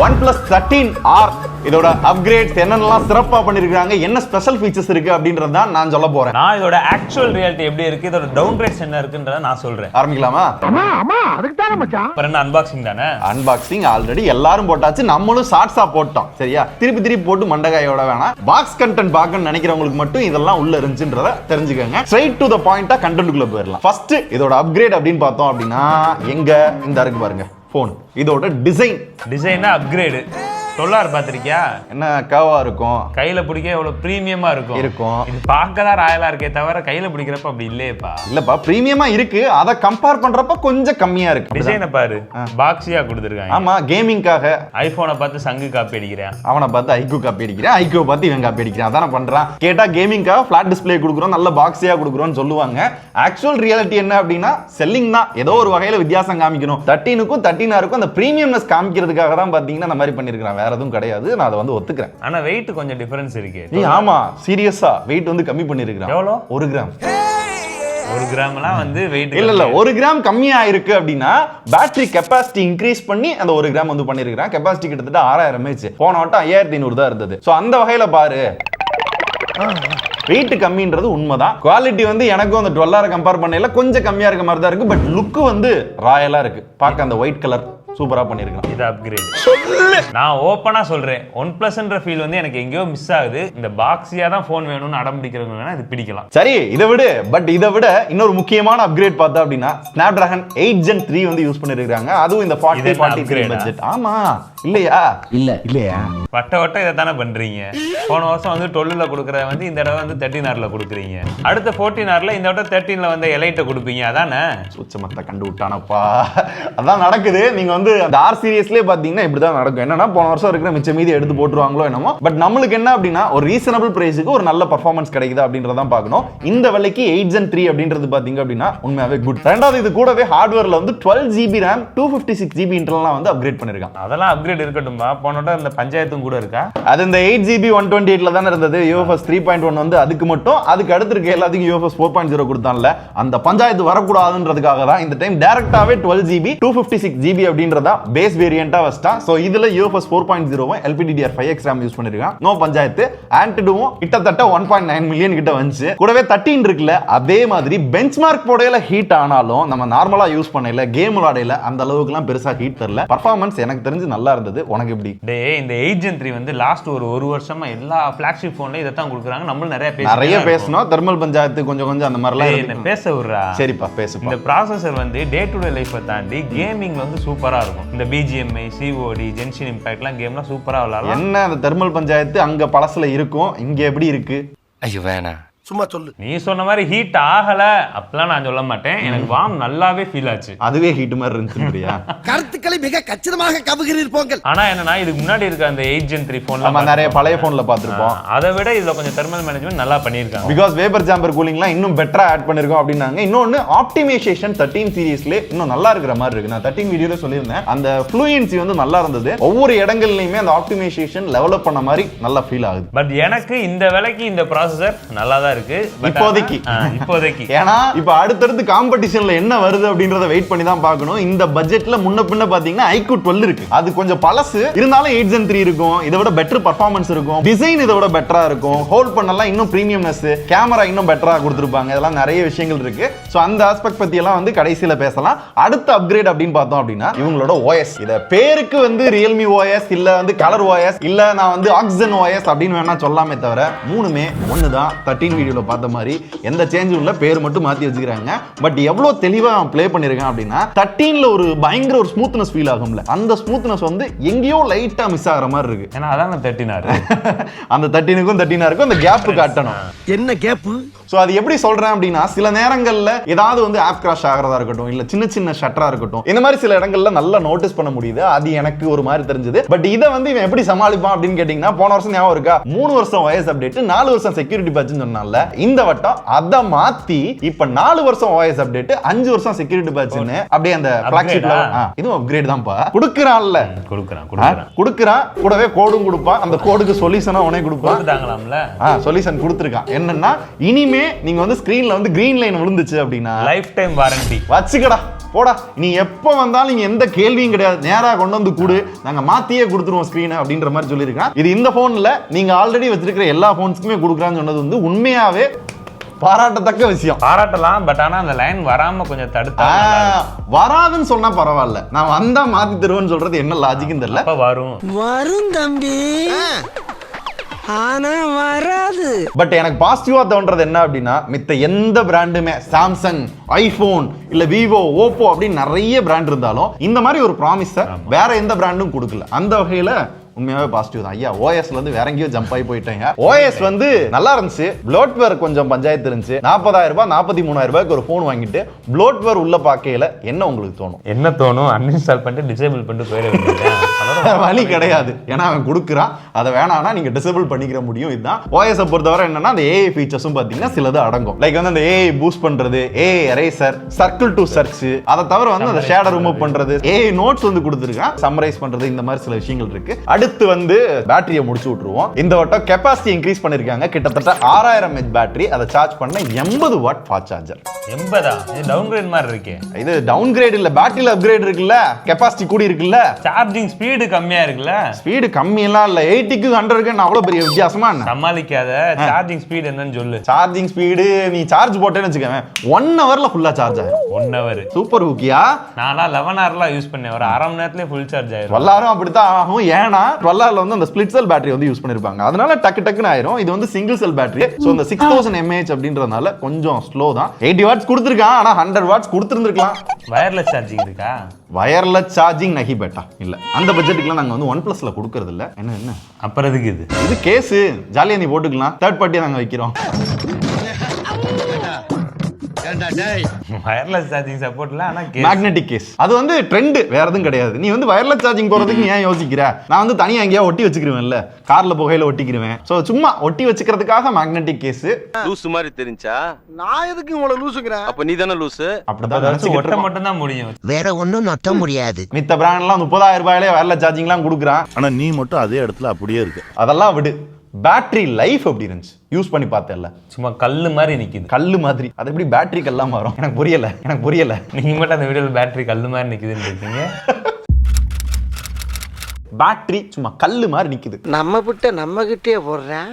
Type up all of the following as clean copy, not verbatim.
OnePlus 13R இதோட upgrades என்னென்னலாம் சிறப்பா பண்ணிருக்காங்க, என்ன ஸ்பெஷல் ஃபீச்சர்ஸ் இருக்கு அப்படின்றது தான் நான் சொல்ல போறேன். நான் இதோட ஆக்சுவல் ரியாலிட்டி எப்படி இருக்கு, இதோட டவுன் கிரேட்ஸ் என்ன இருக்குன்றத நான் சொல்றேன். ஆரம்பிக்கலாமா? ஆமா அதுக்கு தான மச்சான். அப்புறம் என்ன அன்பாக்சிங் தானே? அன்பாக்சிங் ஆல்ரெடி எல்லாரும் போட்டாச்சு, நம்மளும் ஷார்ட்ஸா போட்டோம். சரியா, திருப்பி போட்டு மண்டகாயோட வேணாம். பாக்ஸ் கண்டென்ட் பார்க்கணும்னு நினைக்கிறவங்களுக்கு மட்டும் இதெல்லாம் உள்ள இருந்துச்சுன்றத தெரிஞ்சுக்கங்க. ஸ்ட்ரைட் டு தி பாயிண்டா கண்டென்ட்குள்ள போயிடலாம். ஃபர்ஸ்ட் இதோட அப்கிரேட் அப்படின்னு பார்த்தோம் அப்படின்னா எங்க இந்த இருக்கு பாருங்க போன். இதோட டிசைன் அப்கிரேடு. $12 பாத்திருக்கியா? என்ன கவா இருக்கும், கையில பிடிக்க எவ்வளவு பிரீமியமா இருக்கும். இது பார்க்கதான் ராயலா இருக்கே தவிர கையில பிடிக்கிறப்ப அப்படி இல்லையேப்பா. இல்லப்பா, பிரீமியமா இருக்கு. அத கம்பேர் பண்றப்ப கொஞ்சம் கம்மியா இருக்கு. டிசைனை பாரு, பாக்ஸியா கொடுத்திருக்காங்க. ஆமா, கேமிங்காக. ஐபோனை பார்த்து சங்கு காப்பி அடிக்கிறேன், அவனை பார்த்து ஐக்யூ காப்பி அடிக்கிறேன், ஐக்யூ பார்த்து இவன் காப்பி அடிக்கிறான். அதான பண்றான். கேட்டா கேமிங்காக ஃபிளாட் டிஸ்பிளே கொடுக்குறோம், நல்ல பாக்ஸியா கொடுக்குறோம்னு சொல்லுவாங்க. ஆக்சுவல் ரியாலிட்டி என்ன அப்படின்னா செல்லிங் தான். ஏதோ ஒரு வகையில வித்தியாசம் காமிக்கணும். 13க்கும் 13R அந்த பிரீமியம்னஸ் காமிக்கிறதுக்காக தான் பாத்தீங்கன்னா அந்த மாதிரி பண்ணிருக்கான். வேற எதுவும் கிடையாது. நான் அதை வந்து ஒத்துக்கிறேன். ஆனா வெயிட் கொஞ்சம் டிஃபரன்ஸ் இருக்கு. ஆமா, சீரியஸா வெயிட் வந்து கம்மி பண்ணிருக்கான். எவ்வளவு? 1 கிராம். 1 கிராம்லாம் வந்து வெயிட் இல்ல 1 கிராம் கம்மியா இருக்கு அப்படின்னா பேட்டரி கெபாசிட்டி இன்க்ரீஸ் பண்ணி அந்த 1 கிராம் வந்து பண்ணிருக்கான். கெபாசிட்டி கிட்டத்தட்ட 6000 mAh. போன வட்டம் 5500 தான் இருந்தது. சோ அந்த வகையில பாரு, வெயிட் கம்மின்றது உண்மைதான். குவாலிட்டி வந்து எனக்கும் அந்த 12R கம்பேர் பண்ணல கொஞ்சம் கம்மியா இருக்க மாதிரி தான் இருக்கு. பட் லுக் வந்து ராயலா இருக்கு. பார்க்க அந்த ஒயிட் கலர் சூப்பரா பண்ணிருக்கான். இது அப்கிரேட். நான் ஓப்பனா சொல்றேன், OnePlusன்ற ஃபீல் வந்து எனக்கு எங்கேயோ மிஸ் ஆகுது. இந்த பாக்ஸியா தான் போன் வேணும்னு அடம் பிடிக்கிறவங்க வேணா இது பிடிக்கலாம். சரி, இதை விட இன்னொரு முக்கியமான அப்கிரேட் பார்த்தா அப்படின்னா Snapdragon 8 Gen 3 வந்து யூஸ் பண்ணிருக்காங்க. அதுவும் இந்த 40 பட்ஜெட். ஆமா இல்லையா? இல்லையா? வட்ட இதை தானே பண்றீங்க. போன வருஷம் வந்து 12ல கொடுக்கறத வந்து இந்த தடவை வந்து 13Rல கொடுக்குறீங்க. அடுத்த 14Rல இந்த வட்டம் 13ல வந்து எலைட்ட கொடுப்பீங்க. அதானே சுச்சமத்தை கண்டு விட்டானப்பா. அதான் நடக்குது. நீங்க வந்து அந்த R சீரிஸ்லயே பாத்தீங்கன்னா இப்படிதான் நடக்கும். என்னன்னா போன வருஷம் இருக்கிற மிச்ச மீதி எடுத்து போட்டுருவாங்களோ என்னமோ. பட் நம்மளுக்கு என்ன அப்படின்னா ஒரு ரீசனபிள் பிரைஸுக்கு ஒரு நல்ல பெர்ஃபார்மன்ஸ் கிடைக்குதா அப்படின்றதான் பார்க்கணும். இந்த விலைக்கு 8 Gen 3 அப்படின்றது பாத்தீங்க அப்படின்னா உண்மையாவே குட். ரெண்டாவது, இது கூடவே ஹார்ட்வேர்ல வந்து 12GB RAM 256GB இன்டர்னல்லாம் வந்து அப்கிரேட் பண்ணிருக்காங்க. அதெல்லாம் அப்கிரேட் இருக்கட்டும்பா. போன வட்டம் இந்த பஞ்சாயத்தும் கூட இருக்கா. அது இந்த 8GB 128ல தானே இருந்தது. UFS 3.1 வந்து அதுக்கு மட்டும். அதுக்கு அடுத்து இருக்க எல்லாத்துக்கும் UFS 4.0 கொடுத்தான்ல. அந்த பஞ்சாயத்து வரக்கூடாதுன்றதுக்காக தான் இந்த டைம் டைரக்டாவே 12GB 256GB அப்படின்றதா பேஸ் வேரியண்டா வச்சிட்டான். சோ இதுல UFS 4.0 LPDDR5X RAM யூஸ் பண்ணிருக்கான். நோ பஞ்சாயத்து. ஆன்டிடுவும் கிட்டத்தட்ட 1.9 மில்லியன் கிட்ட வந்துச்சு. கூடவே 13 இருக்குல்ல, அதே மாதிரி பெஞ்ச்மார்க் போடையில ஹீட் ஆனாலும் நம்ம நார்மலா யூஸ் பண்ணல கேம் விளையாடையில அந்த அளவுக்குலாம் பெருசா ஹீட் தரல. பெர்ஃபார்மன்ஸ் எனக்கு தெரிஞ்சு நல்லா இருந்தது. உனக்கு எப்படி? டேய், இந்த 8 Gen 3 வந்து லாஸ்ட் ஒரு வருஷமா எல்லா ஃபிளாக்ஷிப் போன்ல இத தான் கொடுக்குறாங்க. நம்ம நிறைய பேசணும். தெர்மல் பஞ்சாயத்து கொஞ்சம் அந்த மாதிரிலாம் என்ன பேச விடுறா. சரிப்பா பேசு. இந்த ப்ராசஸர் வந்து டே டு டே லைஃபை தாண்டி கேமிங் வந்து சூப்பரா இருக்கும். இந்த BGMI, COD, ஜென்ஷன் இம்பாக்ட்லாம் கேம்லாம் சூப்பரா விளையாடலாம். என்ன அந்த தெர்மல் பஞ்சாயத்து அங்க பழசுல இருக்கும், இங்க எப்படி இருக்கு? ஐயோ வேணா, சும்மா சொல்லு. நீ சொன்ன மாதிரி ஹீட் ஆகல அப்பலாம் நான் சொல்ல மாட்டேன். எனக்கு வார்ம் நல்லாவே ஃபீல் ஆச்சு. அதுவே ஹீட் மாதிரி இருந்துச்சுன்றியா? கருத்துக்களை மிக கச்சிதமாக கவுகிறீர்கள். ஆனா என்னன்னா இதுக்கு முன்னாடி இருக்க அந்த 8 Gen 3 போன்ல நம்ம நிறைய பழைய போன்ல பாத்துறோம். அதை விட இதுல கொஞ்சம் தெர்மல் மேனேஜ்மென்ட் நல்லா பண்ணிருக்காங்க. பிகாஸ் வேப்பர் சேம்பர் கூலிங்லாம் இன்னும் பெட்டரா ஆட் பண்ணிருக்கோம் அப்படினாங்க. இன்னொன்னு ஆப்டிமைசேஷன் 13 சீரிஸ்ல இன்னும் நல்லா இருக்கிற மாதிரி இருக்கு. நான் 13 வீடியோல சொல்லியிருந்தேன். அந்த ஃப்ளூயன்சி வந்து நல்லா இருந்தது. ஒவ்வொரு இடங்கள்லயுமே அந்த ஆப்டிமைசேஷன் டெவலப் பண்ண மாதிரி நல்லா ஃபீல் ஆகுது. பட் எனக்கு இந்த விலைக்கு இந்த ப்ராசஸர் நல்லா தான் இருக்கு இப்போதைக்கு. ஏன்னா இப்ப அடுத்தடுத்து காம்படிஷன்ல என்ன வருது அப்படின்றத வெயிட் பண்ணி தான் பார்க்கணும். இந்த பட்ஜெட்ல முன்ன பின்ன பாத்தீங்கன்னா iQOO 12 இருக்கு. அது கொஞ்சம் பழசு இருந்தாலும் 8 Gen 3 இருக்கும். இதை விட பெட்டர் பெர்ஃபார்மன்ஸ் இருக்கும். டிசைன் இதை விட பெட்டரா இருக்கும். ஹோல்ட் பண்ணலாம் இன்னும் பிரீமியம்னஸ், கேமரா இன்னும் பெட்டரா கொடுத்திருப்பாங்க. இதெல்லாம் நிறைய விஷயங்கள் இருக்கு. சோ அந்த ஆஸ்பெக்ட் பத்தி எல்லாம் வந்து கடைசியில பேசலாம். அடுத்த அப்கிரேட் அப்படின்னு பார்த்தோம் அப்படின்னா இவங்களோட OS. இத பேருக்கு வந்து Realme OS இல்ல வந்து கலர் OS இல்ல நான் வந்து OxygenOS அப்படின்னு வேணா சொல்லாமே தவிர மூணுமே ஒண்ணுதான். 13 வீடியோல பார்த்த மாதிரி எந்த சேஞ்சும் இல்ல, பேர் மட்டும் மாத்தி வச்சுக்கிறாங்க. பட் எவ்வளவு தெளிவா ப்ளே பண்ணிருக்கான் அப்படின்னா 13ல ஒரு பயங்கர ஒரு ஸ்மூத்னஸ் ஃபீல் ஆகும்ல, அந்த ஸ்மூத்னஸ் வந்து எங்கேயோ லைட்டா மிஸ் ஆகிற மாதிரி இருக்கு. ஏன்னா அதான் 13R. அந்த 13க்கும் 13R அந்த கேப் காட்டணும். என்ன கேப்? சோ அது எப்படி சொல்றேன் அப்படின்னா சில நேரங்கள்ல ஏதாவது வந்து ஆப் கிராஷ் ஆகிறதா இருக்கட்டும், இல்ல சின்ன சின்ன ஷட்டரா இருக்கட்டும், இந்த மாதிரி சில இடங்கள்ல நல்லா நோட்டீஸ் பண்ண முடியுது. அது எனக்கு ஒரு மாதிரி தெரிஞ்சது. பட் இதை வந்து இவன் எப்படி சமாளிப்பான் அப்படின்னு கேட்டீங்கன்னா போன வருஷம் ஞாபகம் இருக்கா, 3 வருஷம் OS அப்டேட் 4 வருஷம் செக்யூரிட்டி பேட்ச்னு சொன்னால இந்த வட்டம் அதை மாத்தி இப்ப 4 வருஷம் OS அப்டேட் 5 வருஷம் செக்யூரிட்டி பேட்ச்னு அப்படியே அந்த flagship இதுவும் அப்கிரேட் தான்ப்பா குடுக்குறான்ல. குடுக்குறான் கூடவே கோடும் கொடுப்பான். அந்த கோடுக்கு சொல்யூஷனா உனே கொடுப்பான். சொல்யூஷன் கொடுத்துருக்கான். என்னன்னா இனிமே நீங்க வந்து ஸ்கிரீன்ல வந்து கிரீன் லைன் விழுந்துச்சு அப்படின்னா லைஃப் டைம் வாரண்டி வச்சுக்கடா. போடா நீ எப்போ வந்தாலும் நீங்க எந்த கேள்வியும் கிடையாது, நேரா கொண்டு வந்து கூடு, நாங்க மாத்தியே கொடுத்துருவோம் ஸ்கிரீன் அப்படின்ற மாதிரி சொல்லியிருக்கான். இது இந்த போன்ல நீங்க ஆல்ரெடி வச்சிருக்கிற எல்லா போன்ஸ்க்குமே கொடுக்குறான்னு சொன்னது வந்து உண்மையாவே பாராட்டத்தக்க விஷயம். பாராட்டலாம், பட் ஆனா அந்த லைன் வராம கொஞ்சம் தடுத்தா. வராதுன்னு சொன்னா பரவாயில்ல, நான் வந்தா மாத்தி தருவேன்னு சொல்றது என்ன லாஜிக்னு தெரியல. வரும் தம்பி, ஆனா வராது. பட் எனக்கு பாசிட்டிவா தோன்றது என்ன அப்படின்னா, மித்த எந்த பிராண்டுமே சாம்சங், ஐபோன் இல்ல விவோ, ஓப்போ அப்படின்னு நிறைய பிராண்ட் இருந்தாலும் இந்த மாதிரி ஒரு ப்ராமிஸை வேற எந்த பிராண்டும் கொடுக்கல. அந்த வகையில உண்மையாவே பாசிட்டிவ் தான். ஐயா ஓஎஸ்ல இருந்து வேற எங்கேயோ ஜம்ப் ஆகி போயிட்டேங்க. ஓஎஸ் வந்து நல்லா இருந்துச்சு, ப்ளோட்வேர் கொஞ்சம் பஞ்சாயத்து இருந்துச்சு. 40,000 ரூபாய் 43,000 ரூபாய்க்கு ஒரு போன் வாங்கிட்டு ப்ளோட்வேர் உள்ள பார்க்கையில என்ன உங்களுக்கு தோணும்? என்ன தோணும்? அன்இன்ஸ்டால் பண்ணிட்டு டிசேபிள் பண்ணிட்டு போயிட வேண்டியது. வழி கிடையாது, ஏன்னா அவன் கொடுக்குறான், அதை வேணாம்னா நீங்க டிசேபிள் பண்ணிக்கிற முடியும். இதுதான் ஓஎஸ் பொறுத்தவரை. என்னன்னா அந்த ஏஐ ஃபீச்சர்ஸும் பாத்தீங்கன்னா சிலது அடங்கும். லைக் வந்து அந்த ஏஐ பூஸ்ட் பண்றது, AI eraser, circle to search, அதை தவிர வந்து அந்த ஷேடோ ரிமூவ் பண்றது, ஏஐ நோட்ஸ் வந்து கொடுத்துருக்கான், சம்மரைஸ் பண்றது, இந்த மாதிரி சில விஷயங்கள் இருக்கு. அடுத்து வந்து பேட்டரியை முடிச்சு விட்டுருவோம். இந்த வட்டம் கெபாசிட்டி இன்க்ரீஸ் பண்ணிருக்காங்க, கிட்டத்தட்ட 6000 mAh பேட்டரி, அதை சார்ஜ் பண்ண 80 வாட் ஃபாஸ்ட் சார்ஜர். 80 இது டவுன் கிரேட் மாதிரி இருக்கு. இது டவுன் கிரேட் இல்ல, பேட்டரியில அப்கிரேட் இருக்குல்ல, கெபாசிட்டி கூடி இருக்குல்ல, சார்ஜிங் ஸ்பீடு கம்மியா இருக்குல்ல. ஸ்பீடு கம்மி எல்லாம் இல்ல, 80க்கு 100க்கு அவ்வளவு பெரிய வித்தியாசமா என்ன? சமாளிக்காத. சார்ஜிங் ஸ்பீடு என்னன்னு சொல்லு. சார்ஜிங் ஸ்பீடு நீ சார்ஜ் போட்டேன்னு வச்சுக்கோங்க 1 ஹவர்ல ஃபுல்லா சார்ஜ் ஆயிடும். 1 ஹவர் சூப்பர் ஹூக்கியா. நானா 11 ஹவர்லாம் யூஸ் பண்ணேன், ஒரு அரை மணி நேரத்திலே ஃபுல் சார்ஜ் ஆயிடும். 12 ஹவரும் அப்படித்தான் ஆகும். ஏன்னா 12 ஹவர்ல வந்து அந்த ஸ்பிளிட் செல் பேட்டரி வந்து யூஸ் பண்ணிருப்பாங்க, அதனால டக்கு டக்குன்னு ஆயிரும். இது வந்து சிங்கிள் செல் பேட்டரி, சோ இந்த 6000 mAh அப்படின்றதுனால கொஞ்சம் ஸ்லோ தான். 80 வாட்ஸ் கொடுத்திருக்கான், ஆனா 100 வாட்ஸ் கொடுத்திருந்திருக்கலாம். வயர்லெஸ் சார்ஜிங் இருக்கா? வயர்லெஸ் சார்ஜிங் நகி பேட்டா இல்ல, அந்த பட்ஜெட்டுக்குலாம் நாங்க வந்து OnePlusல கொடுக்கறது இல்ல. என்ன அப்புறம் எதுக்கு இது கேஸ் ஜாலியா நீ போட்டுக்கலாம், தேர்ட் பார்ட்டியா நாங்க வைக்கிறோம். வயர்லெஸ் சார்ஜிங் சப்போர்ட்ல, ஆனா மேக்னெட்டிக் கேஸ் அது வந்து ட்ரெண்ட், வேற எதுவும் கிடையாது. நீ வந்து வயர்லெஸ் சார்ஜிங் போறதுக்கு ஏன் யோசிக்கிற? நான் வந்து தனியா எங்கேயா ஒட்டி வச்சுக்கிருவேன்ல, கார்ல புகையில ஒட்டிக்கிருவேன். சோ சும்மா ஒட்டி வச்சுக்கிறதுக்காக மேக்னெட்டிக் கேஸ். லூசு மாதிரி தெரிஞ்சா நான் எதுக்கு உங்களை லூசுங்கிறேன்? அப்ப நீ தானே லூசு. அப்படிதான் ஒட்ட மட்டும் தான் முடியும், வேற ஒண்ணும் நொட்ட முடியாது. மித்த பிராண்ட்லாம் 30,000 ரூபாயிலே வயர்லெஸ் சார்ஜிங்லாம் கொடுக்குறான், ஆனா நீ மட்டும் அதே இடத்துல அப்படியே இருக்கு. அதெல்லாம் விடு. பேட்டரி லைஃப் எப்படி இருந்துச்சு? யூஸ் பண்ணி பார்த்தேன்ல, சும்மா கல்லு மாதிரி நிக்குது. கல்லு மாதிரி. அது எப்படி பேட்டரி கல்லா மாறும்? எனக்கு புரியல. நீங்க மட்டும் அந்த வீடியோல பேட்டரி கல்லு மாதிரி நிக்குதுன்னு இருக்கீங்க. பேட்டரி சும்மா கல்லு மாதிரி நிக்குது. நம்ம கிட்டே போடுறேன்.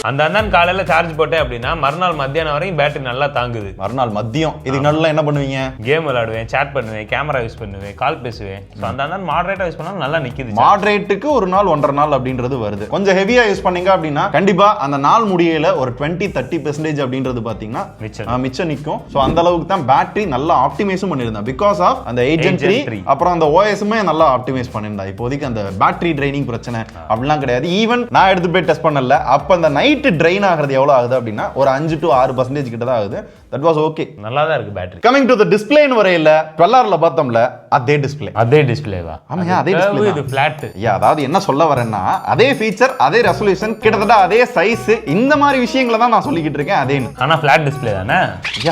அந்த அண்ணன் காலையில சார்ஜ் போட்டேன் அப்படின்னா மறுநாள் மத்தியானம் வரைக்கும் பேட்டரி நல்லா தாங்குது. மறுநாள் மதியம் இதுக்கு நல்லா என்ன பண்ணுவீங்க? கேம் விளையாடுவேன், சேட் பண்ணுவேன், கேமரா யூஸ் பண்ணுவேன், கால் பேசுவேன். அந்த அண்ணன் மாடரேட்டா யூஸ் பண்ணா நல்லா நிக்குது. மாடரேட்டுக்கு ஒரு நாள் 1.5 நாள் அப்படின்றது வருது. கொஞ்சம் ஹெவியா யூஸ் பண்ணீங்க அப்படின்னா கண்டிப்பா அந்த நாள் முடியல ஒரு 20-30% அப்படின்றது பாத்தீங்கன்னா மிச்சம் நிக்கும். சோ அந்த அளவுக்கு தான் பேட்டரி நல்லா ஆப்டிமைஸும் பண்ணிருந்தா, பிகாஸ் ஆஃப் அந்த Agent 3 அப்புறம் அந்த OSமே நல்லா ஆப்டிமைஸ் பண்ணிருந்தா. இப்போதைக்கு அந்த பேட்டரி ட்ரைனிங் பிரச்சனை அப்படிலாம் கிடையாது. ஈவன் நான் எடுத்து போய் டெஸ்ட் பண்ணல, அப்ப அந்த நைட் ட்ரெயின் ஆகிறது எவ்வளவு ஆகுது அப்படின்னா ஒரு 5 to 6% கிட்ட தான் ஆகுது. தட் வாஸ் ஓகே, நல்லா தான் இருக்கு பேட்டரி. கமிங் டு தி டிஸ்ப்ளேன்னு வரையில 12 பார்த்தோம்ல, அதே டிஸ்ப்ளேவா? ஆமாங்க, அதே டிஸ்ப்ளே. இது ஃபிளாட். அதாவது என்ன சொல்ல வரேன்னா, அதே ஃபீச்சர், அதே ரெசல்யூஷன், கிட்டத்தட்ட அதே சைஸ், இந்த மாதிரி விஷயங்களை தான் நான் சொல்லிக்கிட்டு இருக்கேன். அதே ஆனா ஃபிளாட் டிஸ்ப்ளே தானே?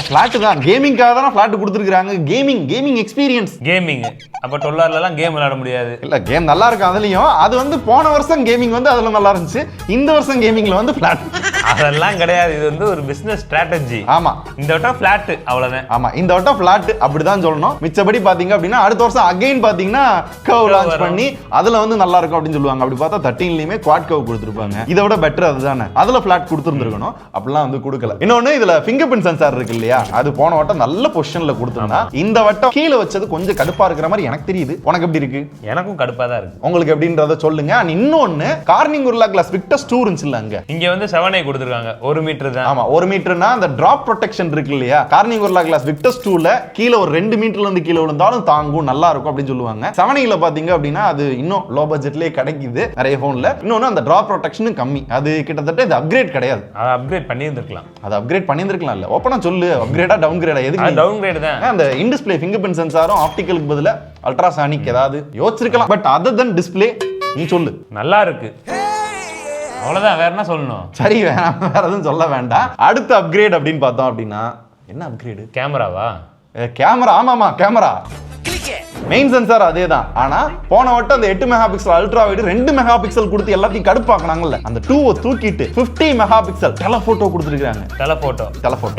ஃபிளாட் தான். கேமிங்காக தான் ஃபிளாட் கொடுத்துருக்காங்க. Gaming experience. கேமிங் அப்ப 12 கேம் விளையாட முடியாது. இல்ல, கேம் நல்லா இருக்கு அதுலயும். அது வந்து போன வருஷம் கேமிங் வந்து அதுல நல்லா இருந்துச்சு, இந்த வருஷம் கேமிங்ல வந்து ஃபிளாட். அதெல்லாம் கிடையாது, இது வந்து ஒரு பிசினஸ் ஸ்ட்ராட்டஜி. ஆமா, இந்த வட்டம் ஃபிளாட் அவ்வளவுதான். ஆமா, இந்த வட்டம் ஃபிளாட் அப்படிதான் சொல்லணும். மிச்சபடி பாத்தீங்க அப்படின்னா அடுத்த வருஷம் அகைன் பாத்தீங்கன்னா கர்வ் லான்ச் பண்ணி அதுல வந்து நல்லா இருக்கும் அப்படின்னு சொல்லுவாங்க. அப்படி பார்த்தா 13லயுமே குவாட் கர்வ் கொடுத்திருப்பாங்க. இதை விட பெட்டர் அதுதானே, அதுல ஃபிளாட் கொடுத்திருந்திருக்கணும். அப்படிலாம் வந்து கொடுக்கல. இன்னொன்னு, இதுல ஃபிங்கர்பிரிண்ட் சென்சார் இருக்கு இல்லையா, அது போன வட்டம் நல்ல பொசிஷன்ல கொடுத்திருந்தா, இந்த வட்டம் கீழே வச்சது கொஞ்சம் கடுப்பா இருக்கிற மாதிரி எனக்கு தெரியுது. உனக்கு எப்படி இருக்கு? எனக்கும் கடுப்பா தான் இருக்கு. உங்களுக்கு எப்படின்றத சொல்லுங்க. இன்னொன்னு, கார்னிங் உருளா கிளாஸ் விக்டர்ஸ் 2 இருந்துச்சுல்ல, அங்க இங்க வந்து 7A கொடுத்திருக்காங்க. 1 மீட்டர் தான். ஆமா, 1 மீட்டர்னா அந்த டிராப் ப்ரொடெக்ஷன் இருக்கு இல்லையா, கார்னிங் உருளா கிளாஸ் விக்டர்ஸ் 2ல கீழே ஒரு 2 மீட்டர்ல இருந்து கீழே விழுந்தாலும் தாங்கும், நல்லா இருக்கும் அப்படின்னு சொல்லுவாங்க. 7Aல பாத்தீங்க அப்படின்னா அது இன்னும் லோ பட்ஜெட்லயே கிடைக்குது நிறைய போன்ல. இன்னொன்னு, அந்த டிராப் ப்ரொடெக்ஷனும் கம்மி. அது கிட்டத்தட்ட இது அப்கிரேட் கிடையாது. அதை அப்கிரேட் பண்ணியிருந்திருக்கலாம். அது அப்கிரேட் பண்ணியிருந்திருக்கலாம். இல்ல, ஓப்பனா சொல்லு, அப்கிரேடா டவுன் கிரேடா? எதுக்கு டவுன் கிரேட் தான். அந்த இன் டிஸ்ப்ளே ஃபிங்கர்பிரிண்ட் சென்சாரும் ஆப்டிகலுக்கு பதிலா அல்ட்ராசானிக் ஏதாவது யோசிச்சிருக்கலாம். பட் அதர் தென் டிஸ்ப்ளே நீ சொல்லு. நல்லா இருக்கு, அவ்வளவுதான். வேற என்ன சொல்லணும்? சரி, வேற எதுவும் சொல்ல வேண்டாம். அடுத்த அப்கிரேட் அப்படின்னு பார்த்தோம் அப்படின்னா, என்ன அப்கிரேடு? கேமராவா? கேமரா. ஆமாமா, கேமரா. மெயின் சென்சார் அதே தான். ஆனா போன வட்டம் அந்த 8 mega pixel ultra wide 2 mega pixel கொடுத்து எல்லாத்தையும் கடுப்பாக்குனாங்கல்ல, அந்த 2 தூக்கிட்டு 50 மெகா பிக்சல் டெலபோட்டோ கொடுத்துருக்காங்க. டெலபோட்டோ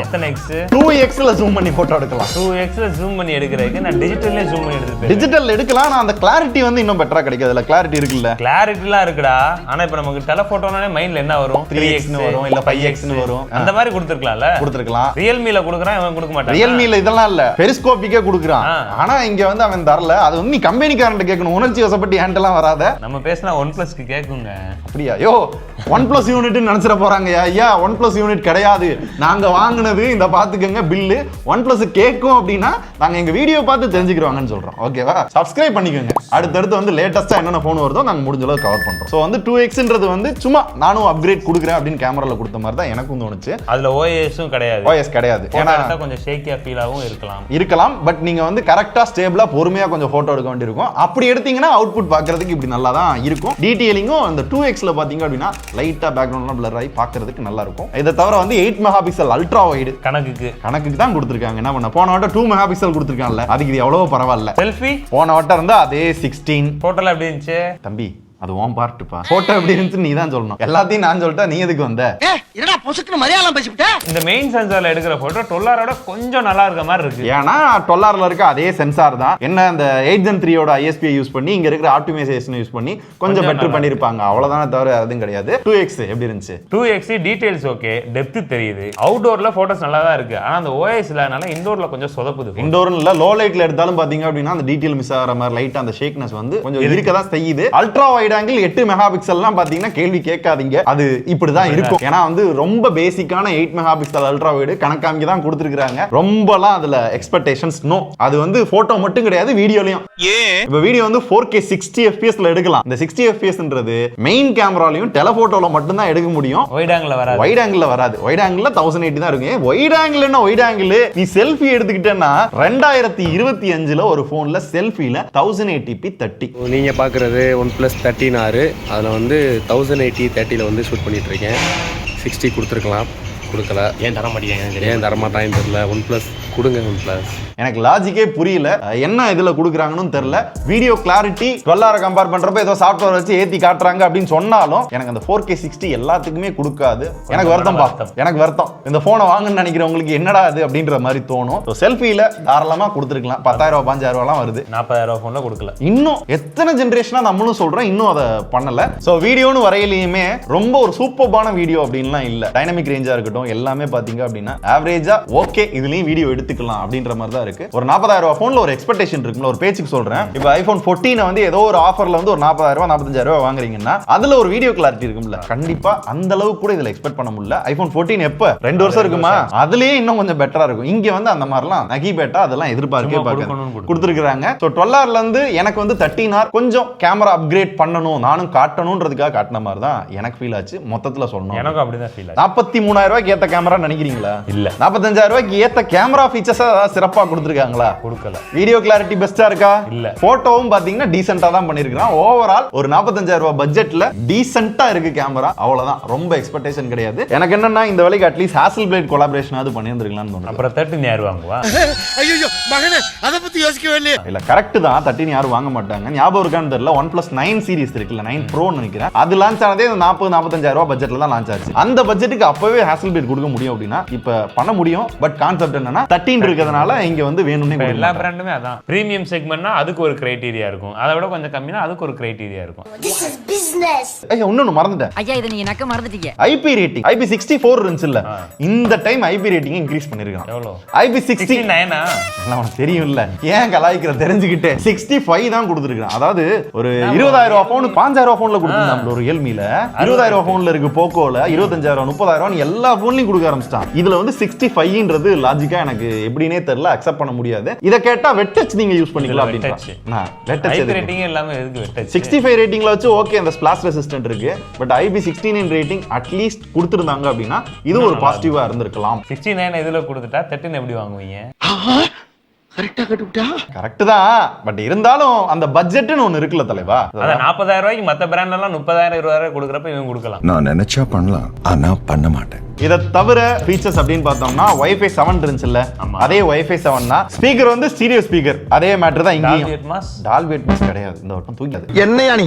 எத்தனை எக்ஸ்? 2x ல ஜூம் பண்ணி போட்டோ எடுக்கலாம். 2x ல ஜூம் பண்ணி எடுக்கிறதுக்கு நான் டிஜிட்டல்ல ஜூம் பண்ணி எடுத்துப்பேன். டிஜிட்டல் எடுக்கலாம், ஆனா அந்த கிளாரிட்டி வந்து இன்னும் பெட்டரா கிடைக்கும். அதுல கிளாரிட்டி இருக்குல்ல, கிளாரிட்டிலாம் இருக்குடா. ஆனா இப்போ நமக்கு டெலபோட்டோனாலே மைண்ட்ல என்ன வரும்? 3x னு வரும், இல்ல 5x னு வரும். அந்த மாதிரி கொடுத்துருக்கலாம்ல. ரியல்மில கொடுக்குறான், இவன் கொடுக்க மாட்டான். ரியல்மில இதெல்லாம் இல்ல, பெரிஸ்கோபிக்கே கொடுக்குறான். ஆனா இங்க வந்து அவன் தரல. அது வந்து நீ கம்பெனிக்காரன்ட்ட கேட்கணும், உணர்ச்சி வசப்பட்டு ஹேண்டெல்லாம் வராத. நம்ம பேசினா OnePlusக்கு கேட்குங்க. அப்படியா? யோ OnePlus யூனிட் நினைச்சிட போறாங்க. ஐயா OnePlus யூனிட் கிடையாது, நாங்க வாங்குனது இந்த பாத்துக்கங்க பில்லு. OnePlus கேட்கும் அப்படின்னா நாங்க எங்க வீடியோ பார்த்து தெரிஞ்சுக்கிறோங்கன்னு சொல்றோம். ஓகேவா? சப்ஸ்கிரைப் பண்ணிக்கோங்க. அடுத்தடுத்து வந்து லேட்டஸ்டா என்னென்ன போன் வருதோ நாங்க முடிஞ்ச அளவுக்கு கவர் பண்றோம். சோ வந்து 2xன்றது வந்து சும்மா நானும் அப்கிரேட் கொடுக்குறேன் அப்படின்னு கேமரால கொடுத்த மாதிரி தான் எனக்கும் தோணுச்சு. அதுல OS-ம் கிடையாது. OS கிடையாது. ஏன்னா கொஞ்சம் ஷேக்கியா ஃபீலாவும் இருக்கலாம். பட் நீங்க வந்து கரெக்டா ஸ்டேபிளா பொறுமையா கொஞ்சம் போட்டோ எடுக்க வேண்டியிருக்கும். அப்படி எடுத்தீங்கன்னா அவுட்புட் பார்க்கிறதுக்கு இப்படி நல்லா தான் இருக்கும். டீடைலிங்கும் அந்த 2x ல பாத்தீங்க அப்படின்னா லைட்டா பேக்ரவுண்ட்லாம் பிளர் ஆகி பார்க்கிறதுக்கு நல்லா இருக்கும். இதை தவிர வந்து 8 மெகா பிக்சல் அல்ட்ரா வைடு கணக்குக்கு தான் கொடுத்துருக்காங்க. என்ன பண்ண, போன வட்டம் 2 மெகா பிக்சல் கொடுத்துருக்காங்கல்ல, அதுக்கு இது எவ்வளவு பரவாயில்ல. செல்ஃபி போன வட்டம் இருந்தா அதே 16. போட்டோல எப்படி இருந்துச்சு தம்பி? அது உன் பார்ட்டுப்பா. போட்டோ எப்படி இருந்துச்சு நீ தான் சொல்லணும். எல்லாத்தையும் நான் சொல்லிட்டா நீ எதுக்கு வந்த? என்னடா பொசுக்குன்னு மரியாதை பேசிவிட்ட? இந்த மெயின் சென்சார்ல எடுக்கிற போட்டோ 12R-ஓட கொஞ்சம் நல்லா இருக்க மாதிரி இருக்கு. ஏன்னா 12R-ல இருக்க அதே சென்சார் தான். என்ன அந்த 8Gen 3-யோட ISP யூஸ் பண்ணி இங்க இருக்கிற ஆப்டிமைசேஷன் யூஸ் பண்ணி கொஞ்சம் பெட்டர் பண்ணிருப்பாங்க. அவ்வளவுதானே தவிர எதுவும் கிடையாது. 2x எப்படி இருந்துச்சு? 2x டீடைல்ஸ் ஓகே, டெப்த் தெரியுது. அவுட்டோர்ல போட்டோஸ் நல்லா தான் இருக்கு. ஆனா அந்த OS இல்லனால இன்டோர்ல கொஞ்சம் சொதப்புது. இன்டோர்ல இல்ல, லோ லைட்ல எடுத்தாலும் பாத்தீங்க அப்படின்னா அந்த டீடைல் மிஸ் ஆகிற மாதிரி லைட்டா அந்த ஷேக்னஸ் வந்து கொஞ்சம் இருக்க தான் செய்யுது. அல்ட்ரா வைட் ஆங்கிள் 8 மெகா பிக்சல்லாம் பாத்தீங்கன்னா கேள்வி கேட்காதீங்க, அது இப்படிதான் இருக்கும். ஏன்னா வந்து ரொம்ப பேசிக்கான 8 மெகா பிக்சல் அல்ட்ரா வைடு கணக்காமிக்கு தான் கொடுத்துருக்காங்க. ரொம்பலாம் அதுல எக்ஸ்பெக்டேஷன்ஸ் நோ. அது வந்து போட்டோ மட்டும் கிடையாது, வீடியோலயும். இப்ப வீடியோ வந்து 4K 60 fps ல எடுக்கலாம். இந்த 60 fpsன்றது மெயின் கேமராலயும் டெலபோட்டோல மட்டும் தான் எடுக்க முடியும். வைட் ஆங்கிள் வராது. வைட் ஆங்கிள் வராது. வைட் ஆங்கிள்ல 1080 தான் இருக்கு. வைட் ஆங்கிள் என்ன வைட் ஆங்கிள்? நீ செல்ஃபி எடுத்துக்கிட்டேன்னா 2025ல ஒரு போன்ல செல்ஃபில 1080p 30. நீங்க பாக்குறது OnePlus 13R. அதுல வந்து 1080 30ல வந்து ஷூட் பண்ணிட்டு இருக்கேன். 60 கொடுத்துருக்கலாம், கொடுக்கல. ஏன் தர மாட்டாங்கன்னு தெரியல. OnePlus கொடுங்க. OnePlus எனக்கு லாஜிக்கே புரியல, என்ன இதுல கொடுக்குறாங்கன்னு தெரியல. வீடியோ கிளாரிட்டி 12R கம்பேர் பண்றப்ப ஏதோ சாஃப்ட்வேர் வச்சு ஏத்தி காட்டுறாங்க அப்படின்னு சொன்னாலும் எனக்கு அந்த 4K 60 எல்லாத்துக்குமே கொடுக்காது. எனக்கு வருத்தம். இந்த போனை வாங்கன்னு நினைக்கிறவங்களுக்கு என்னடா அது அப்படின்ற மாதிரி தோணும். செல்ஃபில தாராளமா கொடுத்துருக்கலாம். 10,000 15,000 வருது. 40,000 போன்ல கொடுக்கல. இன்னும் எத்தனை ஜெனரேஷனா நம்மளும் சொல்றோம், இன்னும் அதை பண்ணல. சோ வீடியோன்னு வரையிலையுமே ரொம்ப ஒரு சூப்பர்பான வீடியோ அப்படின்லாம் இல்ல. டைனமிக் ரேஞ்சா இருக்கட்டும் எல்லாமே பாத்தீங்க அப்படின்னா ஆவரேஜா ஓகே, இதுலயும் வீடியோ எடுத்துக்கலாம் அப்படின்ற மாதிரி தான் இருக்கு. ஒரு 40,000 போன்ல ஒரு எக்ஸ்பெக்டேஷன் இருக்குல. ஒரு பேச்சுக்கு சொல்றேன், இப்போ iPhone 14 வந்து ஏதோ ஒரு ஆஃபர்ல வந்து ஒரு 40,000 45,000 வாங்குறீங்கன்னா அதுல ஒரு வீடியோ கிளாரிட்டி இருக்கும்ல, கண்டிப்பா அந்த அளவுக்கு கூட இதுல எக்ஸ்பெக்ட் பண்ண முடியல. iPhone 14 எப்ப 2 வருஷம் இருக்குமா, அதுலயே இன்னும் கொஞ்சம் பெட்டரா இருக்கும். இங்க வந்து அந்த மாதிரிலாம் நகி பேட்டா அதெல்லாம் எதிர்பார்க்கவே கொடுத்துருக்காங்க. ஸோ 12Rல இருந்து எனக்கு வந்து 13R கொஞ்சம் கேமரா அப்கிரேட் பண்ணணும், நானும் காட்டணும்ன்றதுக்காக காட்டின மாதிரி தான் எனக்கு ஃபீல் ஆச்சு. மொத்தத்துல சொல்லணும் எனக்கு அப்படிதான் ஃபீல் ஆச்சு. 43,000 ஏத்த கேமரா நினைக்கிறீங்களா? இல்ல. 45,000 ஏத்த கேமரா ஃபீச்சர்ஸ் சிறப்பா கொடுத்திருக்காங்களா? கொடுக்கல. வீடியோ கிளாரிட்டி பெஸ்டா இருக்கா? இல்ல. போட்டோவும் பாத்தீங்கன்னா டீசென்ட்டா தான் பண்ணிருக்கான். ஓவரால் ஒரு 45,000 பட்ஜெட்ல டீசென்ட்டா இருக்கு கேமரா. அவ்வளவுதான், ரொம்ப எக்ஸ்பெக்டேஷன் கிடையாது. எனக்கு என்னன்னா இந்த வேலைக்கு அட்லீஸ்ட் ஹாசல்பிளேட் கொலாபரேஷன் அது பண்ணியிருந்திருக்கலாம்னு தோணுது. அப்புறம் 13 யார் வாங்குவா? ஐயோ மகனே, அத பத்தி யோசிக்கவே இல்லையே. இல்ல கரெக்ட் தான், 13 யாரும் வாங்க மாட்டாங்க. ஞாபகம் இருக்கான்னு தெரியல, OnePlus 9 சீரிஸ் இருக்குல்ல, 9 Pro நினைக்கிறேன், அது லான்ச் ஆனதே 40-45,000 பட்ஜெட்ல தான் லான்ச் ஆச்சு. அந்த பட்ஜெட்டுக்கு அப்பவே ஹாசல்பிளேட் கொடுக்க முடியும் அப்படின்னா இப்ப பண்ண முடியும். பட் கான்செப்ட் என்னன்னா 13 இருக்கிறதுனால இங்க வந்து வேணும்னே எல்லா பிராண்டுமே அதான். பிரீமியம் செக்மெண்ட்னா அதுக்கு ஒரு கிரைட்டீரியா இருக்கும், அதை விட கொஞ்சம் கம்மினா அதுக்கு ஒரு கிரைட்டீரியா இருக்கும். ஐயா இன்னொன்னு மறந்துட்டேன். ஐயா இத நீங்க நக்க மறந்துட்டீங்க. IP ரேட்டிங் IP64 இருந்துச்சுல்ல, இந்த டைம் IP ரேட்டிங் இன்கிரீஸ் பண்ணிருக்கான். எவ்வளவு? IP69 எல்லாம் உனக்கு தெரியும் இல்ல, ஏன் கலாய்க்கிற தெரிஞ்சுக்கிட்டு 65 தான் கொடுத்துருக்கான். அதாவது ஒரு 20,000 போன் 5,000 போன்ல கொடுத்துருந்தாங்க. ஒரு Realmeல 20,000 போன்ல இருக்கு, போக்கோல 25,000 30,000 எல்லா போன்லயும் கொடுக்க ஆரம்பிச்சிட்டான். இதுல வந்து 65ன்றது லாஜிக்கா எனக்கு எப்படினே தெரியல, அக்செப்ட் பண்ண முடியாது. இத கேட்டா வெட்டச் நீங்க யூஸ் பண்ணிக்கலாம் அப்படின்றான். நான் வெட்டச் ரேட்டிங் எல்லாமே எதுக்கு வெட்டச்? 65 ரேட்டிங்ல வச்சு ஓகே அந்த ஸ்பிளாஷ் ரெசிஸ்டன்ட் இருக்கு. பட் IP69 ரேட்டிங் அட்லீஸ்ட் கொடுத்திருந்தாங்க அப்படின்னா இது ஒரு பாசிட்டிவா இருந்திருக்கலாம். 69 இதுல கொடுத்துட்டா 13 எப்படி வாங்குவீங்க? கரெக்ட்டா கட்டுட்டா. கரெக்ட் தான், பட் இருந்தாலும் அந்த பட்ஜெட்னு ஒன்னு இருக்குல தலைவா. அத 40,000 ரூபாய்க்கு மத்த பிராண்ட் எல்லாம் 30,000 20,000 கொடுக்கறப்ப இவன் கொடுக்கலாம். நான் நினைச்சா பண்ணலாம், ஆனா பண்ண மாட்டேன். இதை தவிர ஃபீச்சர்ஸ் அப்படின்னு பார்த்தோம்னா Wi-Fi 7 இருந்துச்சுல்ல, அதே Wi-Fi 7 தான். ஸ்பீக்கர் வந்து ஸ்டீரியோ ஸ்பீக்கர், அதே மேட்டர் தான் இங்கேயும். டால்பி அட்மாஸ் கிடையாது இந்த வட்டம், தூக்கியாது. என்னையா நீ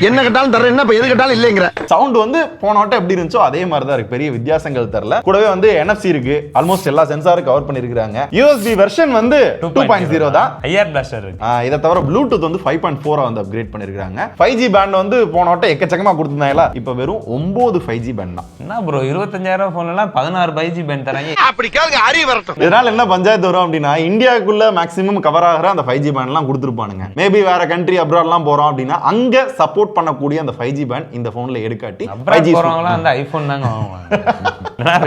என்ன கேட்டாலும் தர, என்ன எது கேட்டாலும் இல்லைங்கிற. சவுண்ட் வந்து போன வட்டம் எப்படி இருந்துச்சோ அதே மாதிரி தான் இருக்கு, பெரிய வித்தியாசங்கள் தெரியல. கூடவே வந்து NFC இருக்கு, ஆல்மோஸ்ட் எல்லா சென்சாரும் கவர் பண்ணிருக்காங்க. USB வெர்ஷன் வந்து 2.0 தான். ஐஆர் பிளாஸ்டர் இருக்கு. இதை தவிர ப்ளூடூத் வந்து 5.4 வந்து அப்கிரேட் பண்ணிருக்காங்க. 5G பேண்ட் வந்து போன வட்டம் எக்கச்சக்கமா கொடுத்திருந்தாங்களா, இப்போ வெறும் 9 5G பேண்ட் தான். என்ன ப்ரோ 25,000 போன்லாம் 16 5G பேண்ட் தராங்க. அப்படி கேளுங்க, அறிவு வரட்டும். இதனால என்ன பஞ்சாயத்து வரும் அப்படின்னா, இந்தியாவுக்குள்ள மேக்ஸிமம் கவர் ஆகிற அந்த 5G பேண்ட்லாம் கொடுத்துருப்பானுங்க. மேபி வேற கண்ட்ரி அப்ராட்லாம் போறோம் அப்படின்னா அங்க சப்போர்ட் பண்ணக்கூடிய அந்த 5G பேண்ட் இந்த போன்ல எடுக்காட்டி 5G போறவங்கலாம் அந்த ஐபோன் தாங்க வாங்குவாங்க.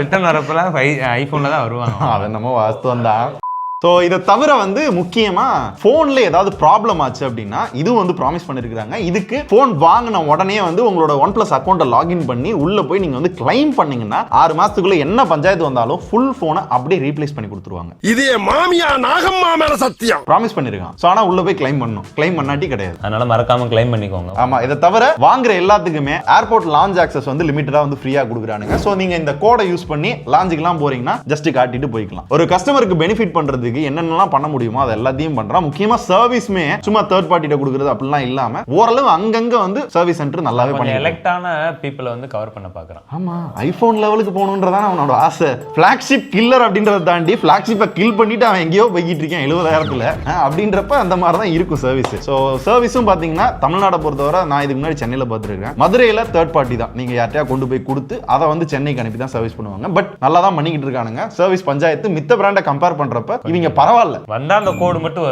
ரிட்டர்ன் வரப்பெல்லாம் ஐபோன்ல தான் வருவாங்க. அது என்னமோ வாஸ்தவம் தான். ஸோ இதை தவிர வந்து முக்கியமாக ஃபோனில் ஏதாவது ப்ராப்ளம் ஆச்சு அப்படின்னா இதுவும் வந்து ப்ராமிஸ் பண்ணியிருக்காங்க. இதுக்கு ஃபோன் வாங்கின உடனே வந்து உங்களோட OnePlus அக்கௌண்ட்டை லாகின் பண்ணி உள்ளே போய் நீங்கள் வந்து கிளைம் பண்ணீங்கன்னா 6 மாதத்துக்குள்ளே என்ன பஞ்சாயத்து வந்தாலும் ஃபுல் ஃபோனை அப்படியே ரீப்ளேஸ் பண்ணி கொடுத்துருவாங்க. இதே மாமியா நாகம்மா மேல சத்தியம் ப்ராமிஸ் பண்ணியிருக்கான். ஸோ ஆனால் உள்ளே போய் கிளைம் பண்ணணும், கிளைம் பண்ணாட்டி கிடையாது. அதனால மறக்காம கிளைம் பண்ணிக்கோங்க. ஆமாம், இதை தவிர வாங்குற எல்லாத்துக்குமே ஏர்போர்ட் லான்ச் ஆக்சஸ் வந்து லிமிட்டடாக வந்து ஃப்ரீயாக கொடுக்குறானுங்க. ஸோ நீங்கள் இந்த கோடை யூஸ் பண்ணி லான்ச்சுக்குலாம் போறீங்கன்னா ஜஸ்ட் காட்டிட்டு போய்க்கலாம். ஒரு கஸ்டமருக்கு பெனிஃபிட் பண்ணுறதுக்கு என்னென்னலாம் பண்ண முடியுமோ அது எல்லாத்தையும் பண்றான். முக்கியமா சர்வீஸ்மே சும்மா தேர்ட் பார்ட்டிட்ட கொடுக்கிறது அப்படிலாம் இல்லாம ஓரளவு அங்கங்க வந்து சர்வீஸ் சென்டர் நல்லாவே பண்ணி எலக்டான பீப்பிளை வந்து கவர் பண்ண பார்க்கறான். ஆமா, ஐபோன் லெவலுக்கு போகணுன்றதான் அவனோட ஆசை. ஃபிளாக்ஷிப் கில்லர் அப்படின்றத தாண்டி ஃபிளாக்ஷிப்பை கில் பண்ணிட்டு அவன் எங்கேயோ போய்கிட்டு இருக்கான் 70,000த்துல அப்படின்றப்ப அந்த மாதிரி தான் இருக்கும் சர்வீஸ். ஸோ சர்வீஸும் பாத்தீங்கன்னா தமிழ்நாடை பொறுத்தவரை நான் இதுக்கு முன்னாடி சென்னையில் பார்த்துருக்கேன். மதுரையில் தேர்ட் பார்ட்டி தான், நீங்க யார்ட்டையா கொண்டு போய் கொடுத்து அதை வந்து சென்னைக்கு அனுப்பி தான் சர்வீஸ் பண்ணுவாங்க. பட் நல்லா தான் பண்ணிக்கிட்டு இருக்கானுங்க சர்வீஸ். பஞ்சாயத்து மித்த பிராண்டை கம்பேர் பண்றப்ப இவங்க பரவாயில்ல. வந்தா அந்த கோடு மட்டும்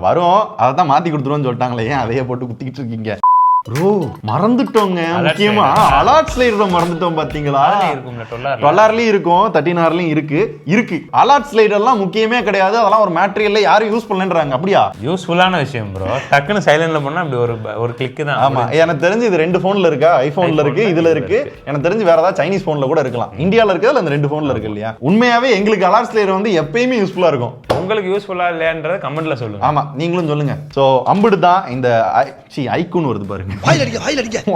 வரும், அதை தான் மாத்தி கொடுத்துருவோம்னு சொல்லிட்டாங்களே, ஏன் அதையே போட்டு குத்திக்கிட்டு இருக்கீங்க? ப்ரோ மறந்துட்டோங்க, முக்கியமா அலர்ட் ஸ்லைடரை மறந்துட்டோம். பாத்தீங்களா, 12 இருக்கும், 13 இருக்கு. அலர்ட் ஸ்லைடர்லாம் முக்கியமே கிடையாது, அதெல்லாம் ஒரு மேட்டரியல்ல யாரும் யூஸ் பண்ணலன்றாங்க. அப்படியா? யூஸ்ஃபுல்லான விஷயம் ப்ரோ. டக்குன்னு சைலண்ட்ல பண்ணா அப்படி ஒரு கிளிக் தான். ஆமா, எனக்கு தெரிஞ்சு இது 2 போன்ல இருக்கா, ஐபோன்ல இருக்கு, இதுல இருக்கு. எனக்கு தெரிஞ்சு வேற ஏதாவது சைனீஸ் போன்ல கூட இருக்கலாம். இந்தியால இருக்கிறதுல அந்த 2 போன்ல இருக்கு இல்லையா? உண்மையாவே எங்களுக்கு அலர்ட் ஸ்லைடர் வந்து எப்பயுமே யூஸ்ஃபுல்லா இருக்கும். உங்களுக்கு யூஸ்ஃபுல்லா இல்லையான்றத கமெண்ட்ல சொல்லுங்க. ஆமா, நீங்களும் சொல்லுங்க. சோ அம்புடு தான் இந்த ஐக்கூன் வருது பாருங்க,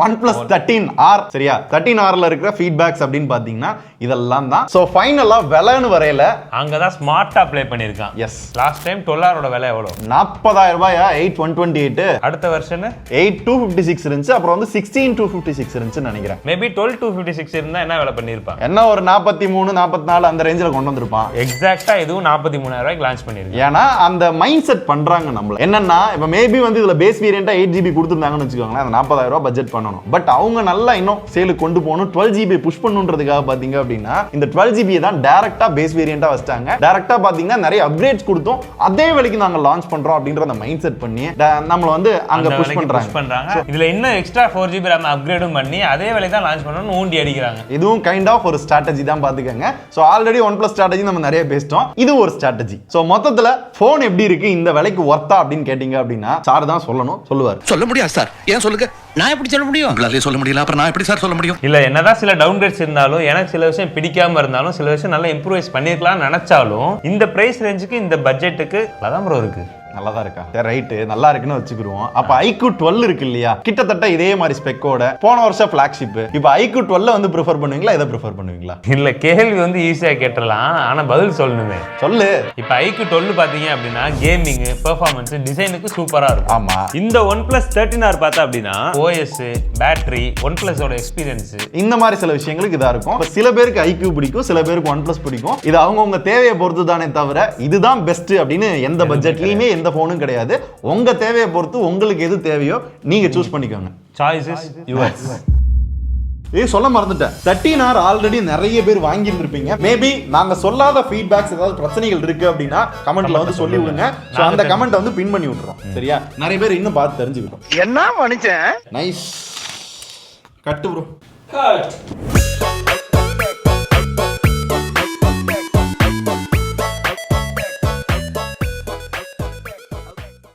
OnePlus 13R. சரியா, 13Rல இருக்கிற ஃபீட்பேக்ஸ் அப்படின்னு பாத்தீங்கன்னா இதெல்லாம் தான். சோ ஃபைனலா விலைன்னு வரையில அங்கதான் ஸ்மார்ட்டா ப்ளே பண்ணிருக்கான். எஸ், லாஸ்ட் டைம் 12Rோட விலை எவ்வளவு? 40,000 ரூபாயா? 8,128. அடுத்த வெர்ஷன் 8,256 இருந்துச்சு. அப்புறம் வந்து 16,256 இருந்துச்சுன்னு நினைக்கிறேன். மேபி 12,256 இருந்தா என்ன விலை பண்ணிருப்பான்? என்ன ஒரு 43 44 அந்த ரேஞ்சில கொண்டு வந்திருப்பான். எக்ஸாக்ட்டா இதுவும் 43,000 ரூபாய்க்கு லான்ச் பண்ணிருக்கு. ஏன்னா அந்த மைண்ட் செட் பண்றாங்க நம்மள. என்னன்னா இப்ப மேபி வந்து இதுல பேஸ் வேரியண்டா 8GB கொடுத்திருந்தாங்கன்னு வச்சுக்கோங்களேன், அந்த 40,000 ரூபாய் பட்ஜெட் பண்ணணும். பட் அவங்க நல்லா இன்னும் சேலுக்கு கொண்டு போகணும், 12GB புஷ் பண்ணுன்றதுக்காக பாத்தீங்க அப்படின்னா இந்த 12GB தான் டைரக்டா பேஸ் வேரியண்டா வச்சிட்டாங்க. டைரக்டா பாத்தீங்கன்னா நிறைய அப்கிரேட்ஸ் கொடுத்தோம், அதே வேலைக்கு நாங்க லான்ச் பண்றோம் அப்படின்ற அந்த மைண்ட் செட் பண்ணி நம்மள வந்து அங்க புஷ் பண்றாங்க. இதுல இன்னும் எக்ஸ்ட்ரா 4GB RAM அப்கிரேடும் பண்ணி அதே வேலைக்கு தான் லான்ச் பண்ணனும் ஊண்டி அடிக்கிறாங்க. இதுவும் கைண்ட் ஆஃப் ஒரு ஸ்ட்ராட்டஜி தான் பாத்துக்கங்க. சோ ஆல்ரெடி OnePlus ஸ்ட்ராட்டஜி நம்ம நிறைய பேசிட்டோம், இது ஒரு ஸ்ட்ராட்டஜி. சோ மொத்தத்துல போன் எப்படி இருக்கு, இந்த விலைக்கு வர்த்தா அப்படின்னு கேட்டீங்க அப்படின்னா சார் தான் சொல்லணும், சொல்லுவார். சொல்ல முடியாது சார், ஏன் சொல்லுங்க, நான் எப்படி சொல்ல முடியும்? உங்களாலே சொல்ல முடியல, அப்புறம் நான் எப்படி சார் சொல்ல முடியும்? இல்ல என்னதான் சில டவுன் கிரேட்ஸ் இருந்தாலும், எனக்கு சில விஷயம் பிடிக்காம இருந்தாலும், சில விஷயம் நல்லா இம்ப்ரூவைஸ் பண்ணிருக்கலாம்னு நினைச்சாலும் இந்த பிரைஸ் ரேஞ்சுக்கு இந்த பட்ஜெட்டுக்கு அதான் ப்ரோ இருக்கு. நல்லதா இருக்கா? சரி ரைட், நல்லா இருக்குன்னு வச்சுக்கிருவோம். அப்ப iQOO 12 இருக்கு இல்லையா, கிட்டத்தட்ட இதே மாதிரி ஸ்பெக்கோட போன வருஷம் ஃபிளாக்ஷிப். இப்போ iQOO 12 வந்து ப்ரிஃபர் பண்ணுவீங்களா, இதை ப்ரிஃபர் பண்ணுவீங்களா? இல்ல கேள்வி வந்து ஈஸியா கேட்டலாம், ஆனா பதில் சொல்லணுமே. சொல்லு. இப்போ iQOO 12 பாத்தீங்க அப்படின்னா கேமிங், பெர்ஃபார்மன்ஸ், டிசைனுக்கு சூப்பரா இருக்கும். ஆமா. இந்த OnePlus 13R பார்த்தா அப்படின்னா OS, பேட்டரி, OnePlus ஓட எக்ஸ்பீரியன்ஸ், இந்த மாதிரி சில விஷயங்களுக்கு இதா இருக்கும். சில பேருக்கு iQOO பிடிக்கும், சில பேருக்கு OnePlus பிடிக்கும். இது அவங்கவுங்க தேவையை பொறுத்து தானே தவிர இதுதான் பெஸ்ட் அப்படின்னு எந்த பட்ஜெட்லயுமே எந்த போனும் கிடையாது. உங்க தேவையை பொறுத்து உங்களுக்கு எது தேவையோ நீங்க சூஸ் பண்ணிக்கோங்க. Choice is yours. சொல்ல மறந்துட்டேன், 13R ஆல்ரெடி நிறைய பேர் வாங்கி இருந்திருப்பீங்க. மேபி நாங்க சொல்லாத ஃபீட்பேக்ஸ் ஏதாவது பிரச்சனைகள் இருக்கு அப்படின்னா கமெண்ட்ல வந்து சொல்லி விடுங்க. சோ அந்த கமெண்ட் வந்து பின் பண்ணி விட்டுறோம். சரியா, நிறைய பேர் இன்னும் பார்த்து தெரிஞ்சுக்கிட்டோம். என்ன மனுஷன். Nice cut bro.